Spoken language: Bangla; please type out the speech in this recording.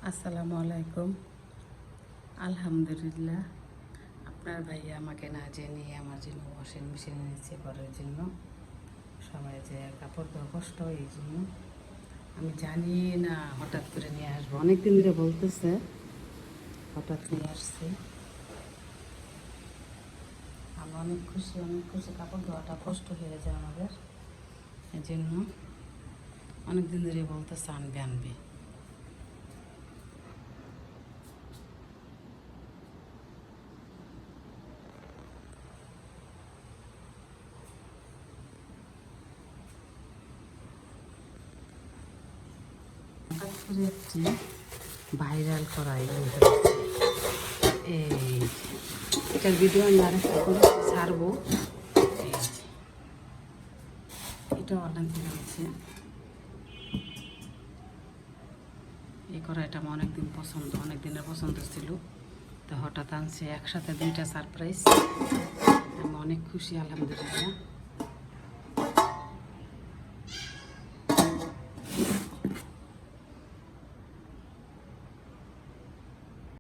আসসালামু আলাইকুম। আলহামদুলিল্লাহ, আপনার ভাইয়া আমাকে না জেনে আমার জন্য ওয়াশিং মেশিন এনেছে ঘরের জন্য। সবাই যে কাপড় ধোয়া কষ্ট, এই জন্য আমি জানি না হঠাৎ করে নিয়ে আসবো। অনেকদিন ধরে বলতেছে, হঠাৎ নিয়ে আসছি। আমি অনেক খুশি। কাপড় ধোয়াটা কষ্ট হয়ে যায় আমাদের, এই জন্য অনেকদিন ধরে বলতেছে আনবি। হঠাৎ করে একটি ভাইরাল করা এই এটার ভিডিও আমি আরেকটা করে ছাড়বো। এটা অনলাইন থেকে আছে। এই কড়াইটা আমার অনেক দিনের পছন্দ ছিল, তো হঠাৎ আনছে একসাথে 2টা সারপ্রাইজ। আমি অনেক খুশি, আলহামদুলিল্লাহ।